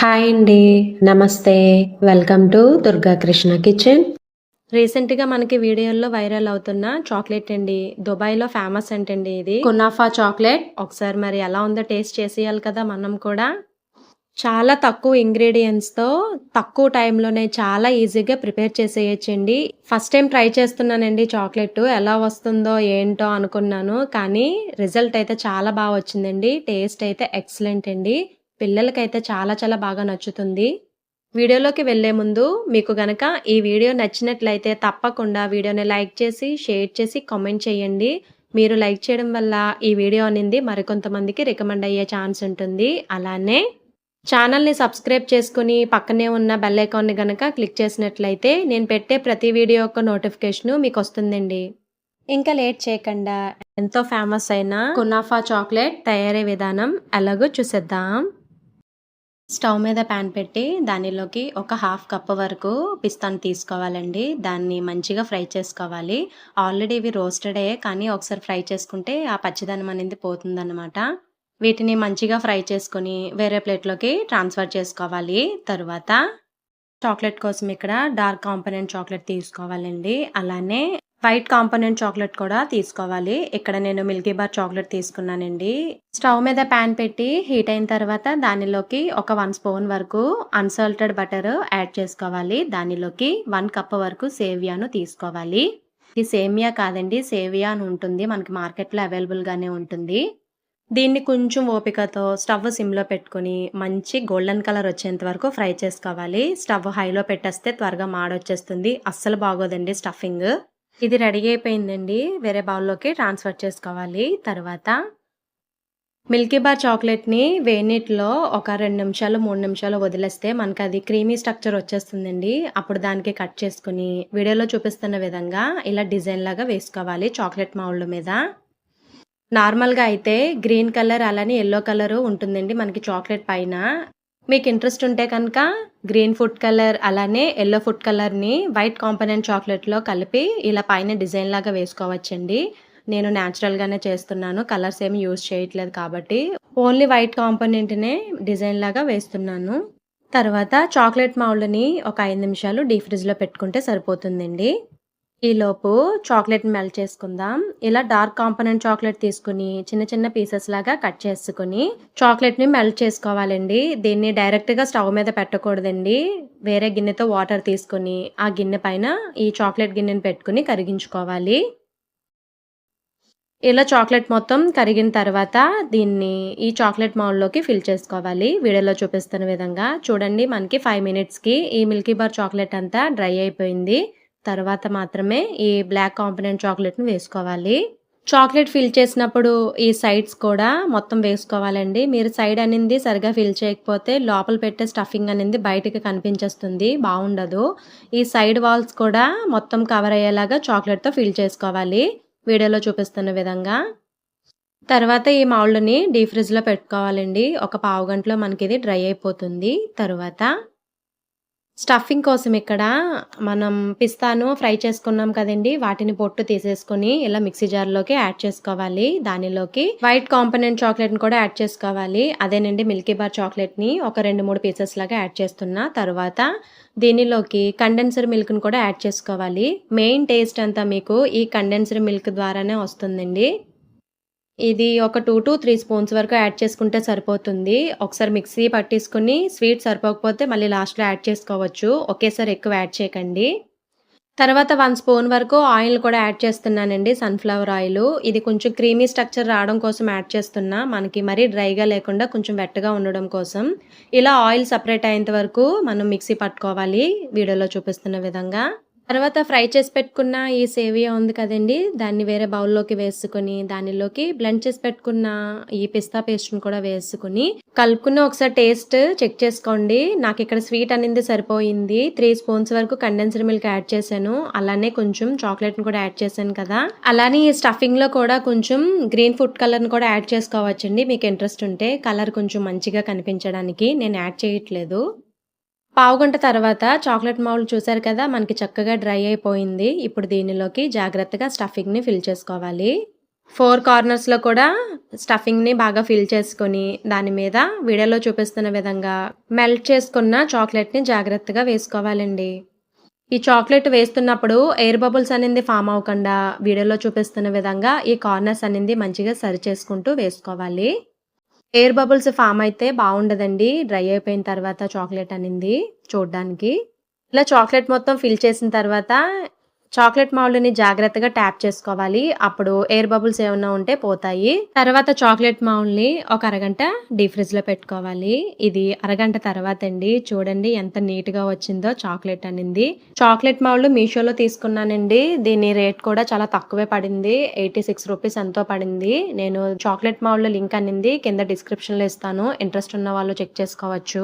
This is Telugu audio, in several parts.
హాయ్ అండి. నమస్తే. Welcome to Durga Krishna kitchen. రీసెంట్‌గా మనకి వీడియోల్లో వైరల్ అవుతున్న చాక్లెట్ అండి. దుబాయ్‌లో ఫేమస్ అంటండి ఇది. Kunafa chocolate. ఒకసారి మరి ఎలా ఉందో టేస్ట్ చేసేయాలి కదా మనం కూడా. చాలా తక్కువ ఇంగ్రీడియెంట్స్‌తో తక్కువ టైంలోనే చాలా ఈజీగా ప్రిపేర్ చేసేయొచ్చండి. ఫస్ట్ టైం ట్రై చేస్తున్నానండి చాక్లెట్టు. ఎలా వస్తుందో ఏంటో అనుకున్నాను. కానీ రిజల్ట్ అయితే చాలా బా వచ్చిందండి. టేస్ట్ అయితే ఎక్సలెంట్ అండి. పిల్లలకైతే చాలా చాలా బాగా నచ్చుతుంది. వీడియోలోకి వెళ్ళే ముందు మీకు గనక ఈ వీడియో నచ్చినట్లయితే తప్పకుండా వీడియోని లైక్ చేసి, షేర్ చేసి, కామెంట్ చేయండి. మీరు లైక్ చేయడం వల్ల ఈ వీడియో అనేది మరికొంతమందికి రికమెండ్ అయ్యే ఛాన్స్ ఉంటుంది. అలానే ఛానల్‌ని సబ్స్క్రైబ్ చేసుకొని పక్కనే ఉన్న బెల్ ఐకాన్‌ని గనక క్లిక్ చేసినట్లయితే నేను పెట్టే ప్రతి వీడియో యొక్క నోటిఫికేషను మీకొస్తుందండి. ఇంకా లేట్ చేయకుండా ఎంతో ఫేమస్ అయిన కునాఫా చాక్లెట్ తయారీ విధానం ఎలాగో చూసేద్దాం. స్టవ్ మీద ప్యాన్ పెట్టి దానిలోకి ఒక హాఫ్ కప్ వరకు పిస్తాను తీసుకోవాలండి. దాన్ని మంచిగా ఫ్రై చేసుకోవాలి. ఆల్రెడీ ఇవి రోస్టెడే కానీ ఒకసారి ఫ్రై చేసుకుంటే ఆ పచ్చిదనం అనేది పోతుందన్నమాట. వీటిని మంచిగా ఫ్రై చేసుకొని వేరే ప్లేట్లోకి ట్రాన్స్ఫర్ చేసుకోవాలి. తరువాత చాక్లెట్ కోసం ఇక్కడ డార్క్ కాంపోనెంట్ చాక్లెట్ తీసుకోవాలండి. అలానే వైట్ కాంపోనెంట్ చాక్లెట్ కూడా తీసుకోవాలి. ఇక్కడ నేను మిల్కీ బార్ చాక్లెట్ తీసుకున్నానండి. స్టవ్ మీద ప్యాన్ పెట్టి హీట్ అయిన తర్వాత దానిలోకి ఒక 1 స్పూన్ వరకు అన్సాల్టెడ్ బటర్ యాడ్ చేసుకోవాలి. దానిలోకి 1 కప్ వరకు సేమియాను తీసుకోవాలి. ఇది సేమియా కాదండి, సేవియా అని ఉంటుంది. మనకి మార్కెట్లో అవైలబుల్గానే ఉంటుంది. దీన్ని కొంచెం ఓపికతో స్టవ్ సిమ్లో పెట్టుకొని మంచి గోల్డెన్ కలర్ వచ్చేంత వరకు ఫ్రై చేసుకోవాలి. స్టవ్ హైలో పెట్టేస్తే త్వరగా మాడొచ్చేస్తుంది. అస్సలు బాగోదండి స్టఫింగ్. ఇది రెడీ అయిపోయిందండి. వేరే బౌల్లోకి ట్రాన్స్ఫర్ చేసుకోవాలి. తర్వాత మిల్కీ బార్ చాక్లెట్‌ని వేడినీటిలో ఒక 2 నిమిషాలు, 3 నిమిషాలు వదిలేస్తే మనకు అది క్రీమీ స్ట్రక్చర్ వచ్చేస్తుందండి. అప్పుడు దానికి కట్ చేసుకొని వీడియోలో చూపిస్తున్న విధంగా ఇలా డిజైన్ లాగా వేసుకోవాలి చాక్లెట్ మౌల్డ్ మీద. నార్మల్‌గా అయితే గ్రీన్ కలర్ అలానే యెల్లో కలరు ఉంటుందండి మనకి చాక్లెట్ పైన. మీకు ఇంట్రెస్ట్ ఉంటే కనుక గ్రీన్ ఫుడ్ కలర్ అలానే యెల్లో ఫుడ్ కలర్‌ని వైట్ కాంపోనెంట్ చాక్లెట్‌లో కలిపి ఇలా పైన డిజైన్ లాగా వేసుకోవచ్చండి. నేను న్యాచురల్‌గానే చేస్తున్నాను. కలర్స్ ఏమి యూజ్ చేయట్లేదు కాబట్టి ఓన్లీ వైట్ కాంపోనెంట్‌నే డిజైన్ లాగా వేస్తున్నాను. తర్వాత చాక్లెట్ మౌల్డ్‌ని ఒక 5 నిమిషాలు డీప్ ఫ్రిడ్జ్‌లో పెట్టుకుంటే సరిపోతుందండి. ఈలోపు చాక్లెట్‌ని మెల్ట్ చేసుకుందాం. ఇలా డార్క్ కాంపోనెంట్ చాక్లెట్ తీసుకొని చిన్న చిన్న పీసెస్ లాగా కట్ చేసుకొని చాక్లెట్‌ని మెల్ట్ చేసుకోవాలండి. దీన్ని డైరెక్ట్‌గా స్టవ్ మీద పెట్టకూడదండి. వేరే గిన్నెతో వాటర్ తీసుకొని ఆ గిన్నె పైన ఈ చాక్లెట్ గిన్నెని పెట్టుకొని కరిగించుకోవాలి. ఇలా చాక్లెట్ మొత్తం కరిగిన తర్వాత దీన్ని ఈ చాక్లెట్ మౌల్డ్‌లోకి ఫిల్ చేసుకోవాలి. వీడియోలో చూపిస్తున్న విధంగా. చూడండి మనకి 5 మినిట్స్‌కి ఈ మిల్కీ బార్ చాక్లెట్ అంతా డ్రై అయిపోయింది. తర్వాత మాత్రమే ఈ బ్లాక్ కాంపోనెంట్ చాక్లెట్‌ని వేసుకోవాలి. చాక్లెట్ ఫిల్ చేసినప్పుడు ఈ సైడ్స్ కూడా మొత్తం వేసుకోవాలండి. మీరు సైడ్ అనింది సరిగ్గా ఫిల్ చేయకపోతే లోపల పెట్టే స్టఫింగ్ అనేది బయటకి కనిపించేస్తుంది. బావుండదు. ఈ సైడ్ వాల్స్ కూడా మొత్తం కవర్ అయ్యేలాగా చాక్లెట్‌తో ఫిల్ చేసుకోవాలి. వీడియోలో చూపిస్తున్న విధంగా. తర్వాత ఈ మౌల్డ్‌ని డీప్ ఫ్రిడ్జ్‌లో పెట్టుకోవాలండి. ఒక పావు గంటలో మనకిది డ్రై అయిపోతుంది. తరువాత స్టఫింగ్ కోసం ఇక్కడ మనం పిస్తాను ఫ్రై చేసుకున్నాం కదండీ! వాటిని పొట్టు తీసేసుకొని ఇలా మిక్సీ జార్‌లోకి యాడ్ చేసుకోవాలి. దానిలోకి వైట్ కాంపోనెంట్ చాక్లెట్‌ని కూడా యాడ్ చేసుకోవాలి. అదేనండి మిల్కీ బార్ చాక్లెట్‌ని ఒక 2, 3 పీసెస్ లాగా యాడ్ చేస్తున్నా. తర్వాత దీనిలోకి కండెన్సర్ మిల్క్‌ని కూడా యాడ్ చేసుకోవాలి. మెయిన్ టేస్ట్ అంతా మీకు ఈ కండెన్సర్ మిల్క్ ద్వారానే వస్తుందండి. ఇది ఒక 2-3 స్పూన్స్ వరకు యాడ్ చేసుకుంటే సరిపోతుంది. ఒకసారి మిక్సీ పట్టేసుకొని స్వీట్ సరిపోకపోతే మళ్ళీ లాస్ట్‌లో యాడ్ చేసుకోవచ్చు. ఒకేసారి ఎక్కువ యాడ్ చేయకండి. తర్వాత 1 స్పూన్ వరకు ఆయిల్ కూడా యాడ్ చేస్తున్నానండి. Sunflower oil. ఇది కొంచెం క్రీమీ స్ట్రక్చర్ రావడం కోసం యాడ్ చేస్తున్నా. మనకి మరీ డ్రైగా లేకుండా కొంచెం వెట్టగా ఉండడం కోసం. ఇలా ఆయిల్ సెపరేట్ అయ్యేంత వరకు మనం మిక్సీ పట్టుకోవాలి. వీడియోలో చూపిస్తున్న విధంగా. తర్వాత ఫ్రై చేసి పెట్టుకున్న ఈ సేవియా ఉంది కదండీ! దాన్ని వేరే బౌల్‌లోకి వేసుకొని, దానిలోకి బ్లెండ్ చేసి పెట్టుకున్న ఈ పిస్తా పేస్ట్‌ని కూడా వేసుకొని, కలుపుకుని ఒకసారి టేస్ట్ చెక్ చేసుకోండి. నాకిక్కడ స్వీట్ అనింది సరిపోయింది. 3 స్పూన్స్ వరకు కండెన్స్డ్ మిల్క్ యాడ్ చేశాను. అలానే కొంచెం చాక్లెట్‌ని కూడా యాడ్ చేశాను కదా! అలానే ఈ స్టఫింగ్‌లో కూడా కొంచెం గ్రీన్ ఫుడ్ కలర్‌ని కూడా యాడ్ చేసుకోవచ్చండి. మీకు ఇంట్రెస్ట్ ఉంటే కలర్ కొంచెం మంచిగా కనిపించడానికి. నేను యాడ్ చేయట్లేదు. పావుగంట తర్వాత చాక్లెట్ మౌల్డ్ చూసారు కదా! మనకి చక్కగా డ్రై అయిపోయింది. ఇప్పుడు దీనిలోకి జాగ్రత్తగా స్టఫింగ్‌ని ఫిల్ చేసుకోవాలి. 4 కార్నర్స్‌లో కూడా స్టఫింగ్‌ని బాగా ఫిల్ చేసుకొని, దాని మీద వీడియోలో చూపిస్తున్న విధంగా మెల్ట్ చేసుకున్న చాక్లెట్‌ని జాగ్రత్తగా వేసుకోవాలండి. ఈ చాక్లెట్ వేస్తున్నప్పుడు ఎయిర్ బబుల్స్ అనేది ఫామ్ అవ్వకుండా వీడియోలో చూపిస్తున్న విధంగా ఈ కార్నర్స్ అనేది మంచిగా సరి చేసుకుంటూ వేసుకోవాలి. ఎయిర్ బబుల్స్ ఫామ్ అయితే బావుండదండి. డ్రై అయిపోయిన తర్వాత చాక్లెట్ అనింది చూడ్డానికి. ఇలా చాక్లెట్ మొత్తం ఫిల్ చేసిన తర్వాత చాక్లెట్ మౌల్డ్‌ని జాగ్రత్తగా ట్యాప్ చేసుకోవాలి. అప్పుడు ఎయిర్ బబుల్స్ ఏమన్నా ఉంటే పోతాయి. తర్వాత చాక్లెట్ మౌల్డ్‌ని ఒక అరగంట డీప్ ఫ్రిడ్జ్‌లో పెట్టుకోవాలి. ఇది అరగంట తర్వాతండి చూడండి ఎంత నీట్‌గా వచ్చిందో చాక్లెట్ అనింది. చాక్లెట్ మౌల్డ్ మీషోలో తీసుకున్నానండి. దీని రేట్ కూడా చాలా తక్కువే పడింది. 86 రూపీస్ ఎంతో పడింది. నేను చాక్లెట్ మౌల్డ్ లింక్ అనింది కింద డిస్క్రిప్షన్‌లో ఇస్తాను. ఇంట్రెస్ట్ ఉన్న వాళ్ళు చెక్ చేసుకోవచ్చు.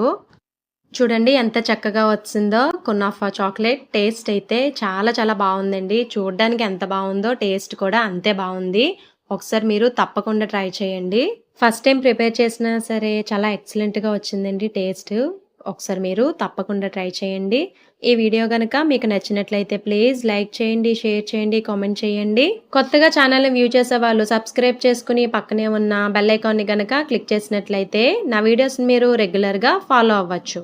చూడండి ఎంత చక్కగా వచ్చిందో కునాఫా చాక్లెట్. టేస్ట్ అయితే చాలా చాలా బావుందండి. చూడ్డానికి ఎంత బావుందో టేస్ట్ కూడా అంతే బావుంది. ఒకసారి మీరు తప్పకుండా ట్రై చేయండి. ఫస్ట్ టైం ప్రిపేర్ చేసినా సరే చాలా ఎక్సలెంట్‌గా వచ్చిందండి టేస్ట్. ఒకసారి మీరు తప్పకుండా ట్రై చేయండి. ఈ వీడియో గనక మీకు నచ్చినట్లయితే ప్లీజ్ లైక్ చేయండి, షేర్ చేయండి, కామెంట్ చేయండి. కొత్తగా ఛానల్‌ని వ్యూ చేసేవాళ్ళు సబ్స్క్రైబ్ చేసుకొని పక్కనే ఉన్న బెల్ ఐకాన్‌ని గనక క్లిక్ చేసినట్లయితే నా వీడియోస్‌ని మీరు రెగ్యులర్‌గా ఫాలో అవ్వచ్చు.